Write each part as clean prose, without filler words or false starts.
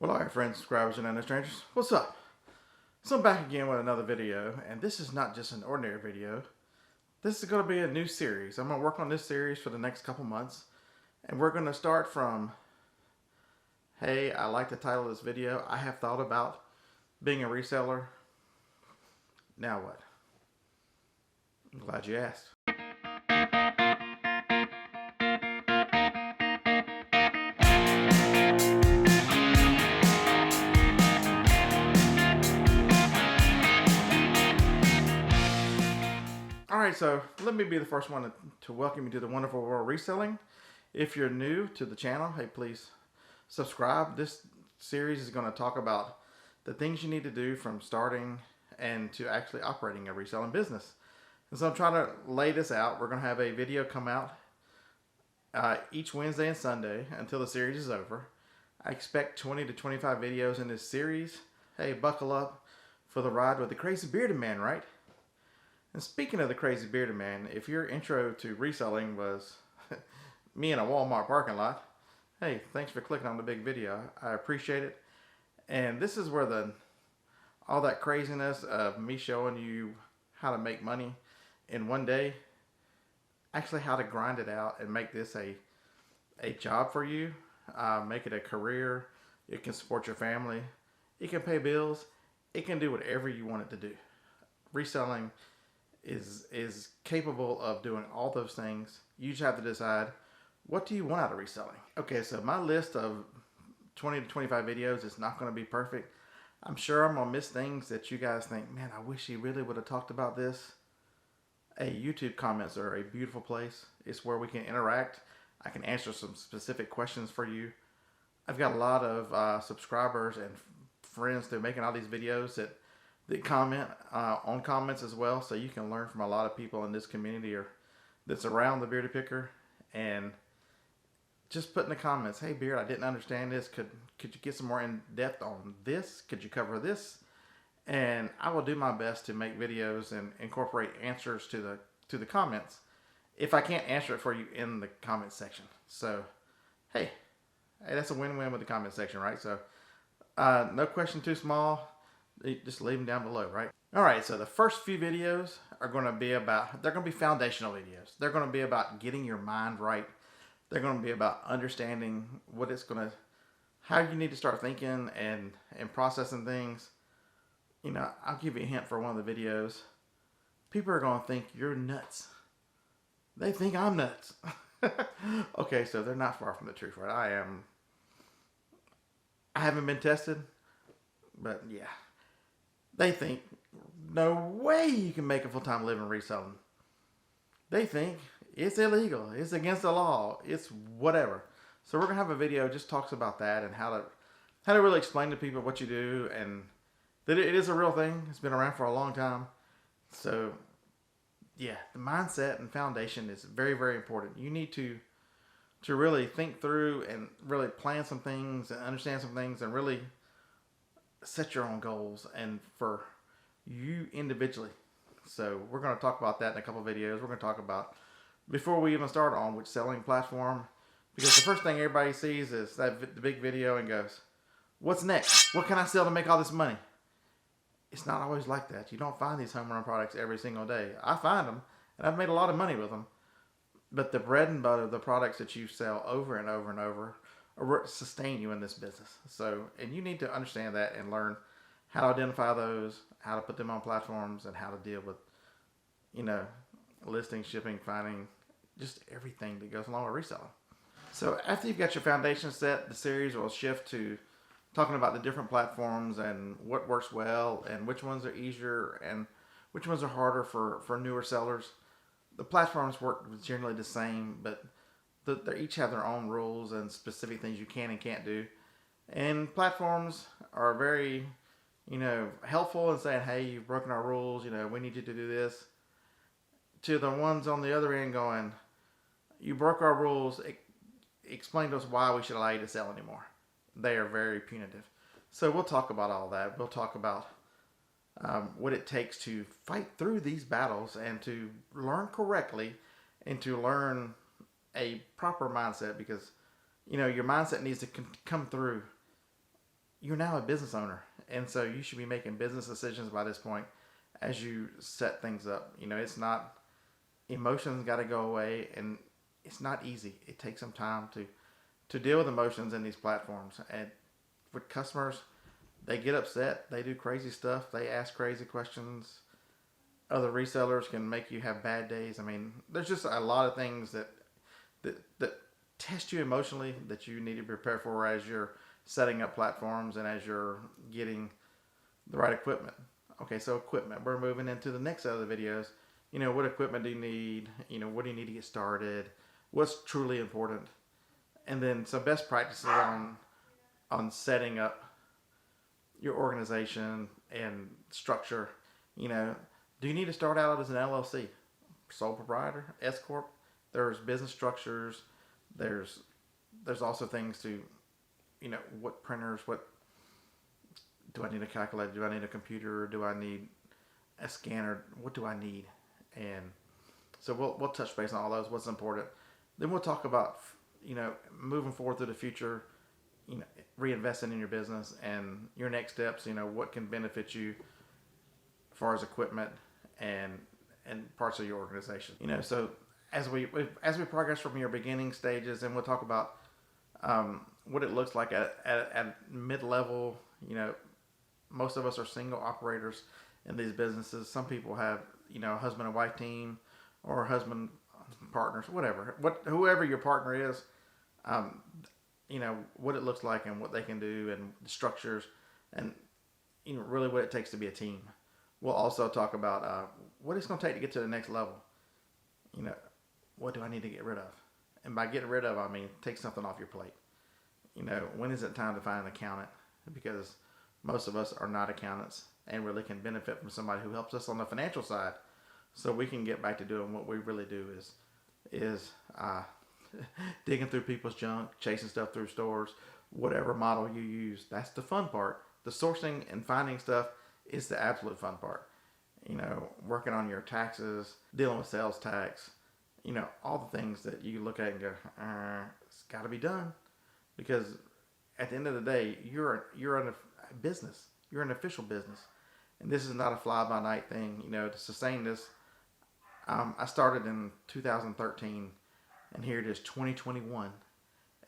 Well, alright friends, subscribers, and strangers, what's up? So I'm back again with another video, and this is not just an ordinary video. This is going to be a new series. I'm going to work on this series for the next couple months, and we're going to start from, hey, I like the title of this video. I have thought about being a reseller. Now what? I'm glad you asked. Alright, so let me be the first one to welcome you to the wonderful world of reselling. If you're new to the channel, hey, please subscribe. This series is going to talk about the things you need to do from starting and to actually operating a reselling business. And so I'm trying to lay this out. We're going to have a video come out each Wednesday and Sunday until the series is over. I expect 20 to 25 videos in this series. Hey, buckle up for the ride with the crazy bearded man, right? And speaking of the crazy bearded man, if your intro to reselling was me in a Walmart parking lot, hey, thanks for clicking on the big video. I appreciate it. And this is where all that craziness of me showing you how to make money in one day, actually how to grind it out and make this a job for you, make it a career. It can support your family. It can pay bills. It can do whatever you want it to do. Reselling is capable of doing all those things. You just have to decide, what do you want out of reselling? Okay, so my list of 20 to 25 videos is not going to be perfect. I'm sure I'm going to miss things that you guys think, man, I wish he really would have talked about this. Hey, YouTube comments are a beautiful place. It's where we can interact. I can answer some specific questions for you. I've got a lot of subscribers and friends that are making all these videos that comment on comments as well, so you can learn from a lot of people in this community or that's around the Bearded Picker. And just put in the comments, hey Beard, I didn't understand this. Could you get some more in depth on this? Could you cover this? And I will do my best to make videos and incorporate answers to the comments if I can't answer it for you in the comment section. So hey, that's a win-win with the comment section, right? So no question too small. Just leave them down below, right? Alright, so the first few videos are going to be they're going to be foundational videos. They're going to be about getting your mind right. They're going to be about understanding how you need to start thinking and processing things. You know, I'll give you a hint for one of the videos. People are going to think you're nuts. They think I'm nuts. Okay, so they're not far from the truth, right? I haven't been tested, but yeah. They think, no way you can make a full-time living reselling. They think it's illegal, it's against the law, it's whatever. So we're going to have a video that just talks about that and how to really explain to people what you do, and that it is a real thing. It's been around for a long time. So yeah, the mindset and foundation is very, very important. You need to really think through and really plan some things and understand some things and really set your own goals and for you individually. So we're going to talk about that in a couple of videos. We're going to talk about, before we even start, on which selling platform, because the first thing everybody sees is the big video and goes, what's next? What can I sell to make all this money? It's not always like that. You don't find these home run products every single day. I find them, and I've made a lot of money with them. But the bread and butter, the products that you sell over and over and over, sustain you in this business. So, and you need to understand that and learn how to identify those, how to put them on platforms, and how to deal with, you know, listing, shipping, finding, just everything that goes along with reselling. So after you've got your foundation set, the series will shift to talking about the different platforms and what works well and which ones are easier and which ones are harder for newer sellers. The platforms work generally the same, but they each have their own rules and specific things you can and can't do. And platforms are very, you know, helpful in saying, hey, you've broken our rules, you know, we need you to do this. To the ones on the other end going, you broke our rules, explain to us why we should allow you to sell anymore. They are very punitive. So we'll talk about all that. We'll talk about what it takes to fight through these battles and to learn correctly and to learn a proper mindset, because, you know, your mindset needs to come through you're now a business owner. And so you should be making business decisions by this point as you set things up. You know, it's not, emotions got to go away, and it's not easy. It takes some time to deal with emotions in these platforms. And with customers, they get upset. They do crazy stuff. They ask crazy questions. Other resellers can make you have bad days. I mean, there's just a lot of things that test you emotionally that you need to prepare for as you're setting up platforms and as you're getting the right equipment. Okay, so equipment. We're moving into the next set of the videos. You know, what equipment do you need? You know, what do you need to get started? What's truly important? And then some best practices on setting up your organization and structure. You know, do you need to start out as an LLC, sole proprietor, S corp? There's business structures. There's also things to, you know, what printers, what do I need a calculator? Do I need a computer? Do I need a scanner? What do I need? And so we'll touch base on all those. What's important. Then we'll talk about, you know, moving forward through the future. You know, reinvesting in your business and your next steps. You know, what can benefit you as far as equipment and parts of your organization. You know, so as we progress from your beginning stages, and we'll talk about what it looks like at mid-level. You know, most of us are single operators in these businesses. Some people have, you know, a husband and wife team, or husband partners, whatever. Whoever your partner is, you know, what it looks like and what they can do and the structures and, you know, really what it takes to be a team. We'll also talk about what it's going to take to get to the next level. You know, what do I need to get rid of? And by getting rid of, I mean, take something off your plate. You know, when is it time to find an accountant? Because most of us are not accountants and really can benefit from somebody who helps us on the financial side, so we can get back to doing what we really do is digging through people's junk, chasing stuff through stores, whatever model you use. That's the fun part. The sourcing and finding stuff is the absolute fun part. You know, working on your taxes, dealing with sales tax, you know, all the things that you look at and go, it's got to be done. Because at the end of the day, you're in a business. You're an official business. And this is not a fly-by-night thing. You know, to sustain this, I started in 2013, and here it is 2021,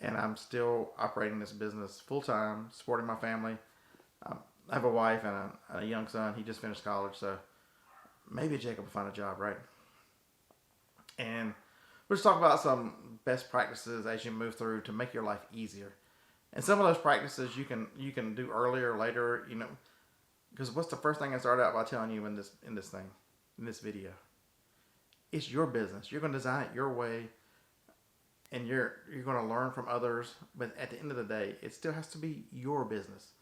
and I'm still operating this business full-time, supporting my family. I have a wife and a young son. He just finished college, so maybe Jacob will find a job, right? And we'll just talk about some best practices as you move through to make your life easier. And some of those practices you can do earlier or later, you know, because what's the first thing I started out by telling you in this video? It's your business. You're going to design it your way, and you're going to learn from others. But at the end of the day, it still has to be your business.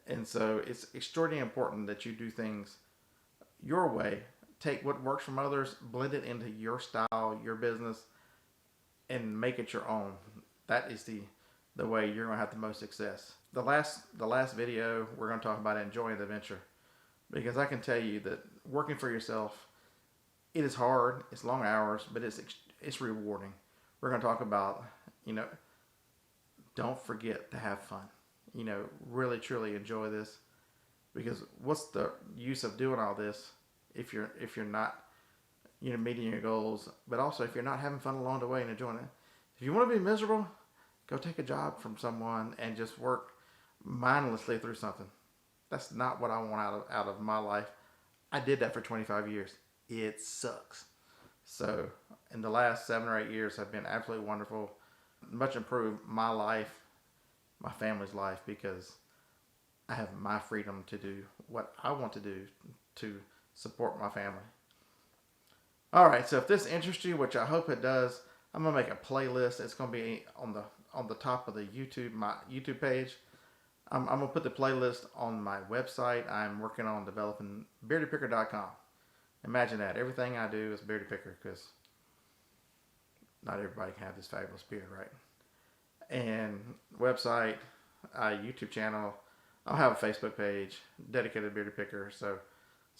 And so it's extraordinarily important that you do things your way. Take what works from others, blend it into your style, your business, and make it your own. That is the way you're going to have the most success. The last video, we're going to talk about enjoying the venture, because I can tell you that working for yourself, it is hard. It's long hours, but it's rewarding. We're going to talk about, you know, don't forget to have fun. You know, really truly enjoy this, because what's the use of doing all this if you're not, you know, meeting your goals, but also if you're not having fun along the way and enjoying it. If you want to be miserable, go take a job from someone and just work mindlessly through something. That's not what I want out of my life. I did that for 25 years. It sucks. So in the last 7 or 8 years have been absolutely wonderful. Much improved my life, my family's life, because I have my freedom to do what I want to do to support my family. All right, so if this interests you, which I hope it does, I'm gonna make a playlist. It's gonna be on the top of my YouTube page. I'm gonna put the playlist on my website. I'm working on developing beardypicker.com. Imagine that. Everything I do is Beardy Picker, because not everybody can have this fabulous beard, right? And website, YouTube channel. I'll have a Facebook page dedicated to Beardy Picker, so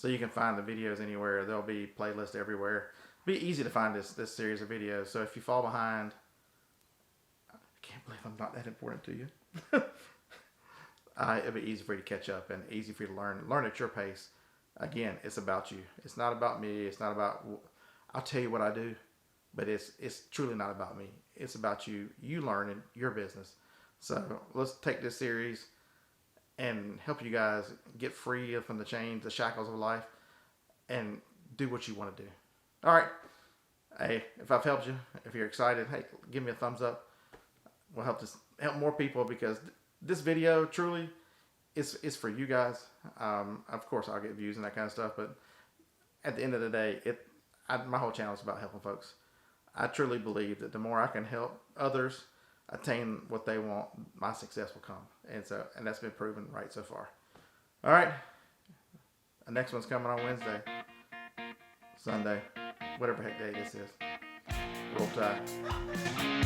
you can find the videos anywhere. There'll be playlists everywhere. It'll be easy to find this series of videos. So if you fall behind, I can't believe I'm not that important to you. it'll be easy for you to catch up and easy for you to learn at your pace. Again, it's about you. It's not about me. It's not about, I'll tell you what I do, but it's truly not about me. It's about you learning your business. So let's take this series and help you guys get free from the chains, the shackles of life, and do what you want to do. All right. Hey, if I've helped you, if you're excited, hey, give me a thumbs up. We'll help more people, because this video truly is for you guys. Of course, I'll get views and that kind of stuff, but at the end of the day, my whole channel is about helping folks. I truly believe that the more I can help others attain what they want, my success will come. And that's been proven right so far. All right. The next one's coming on Wednesday, Sunday, whatever heck day this is. Roll Tide.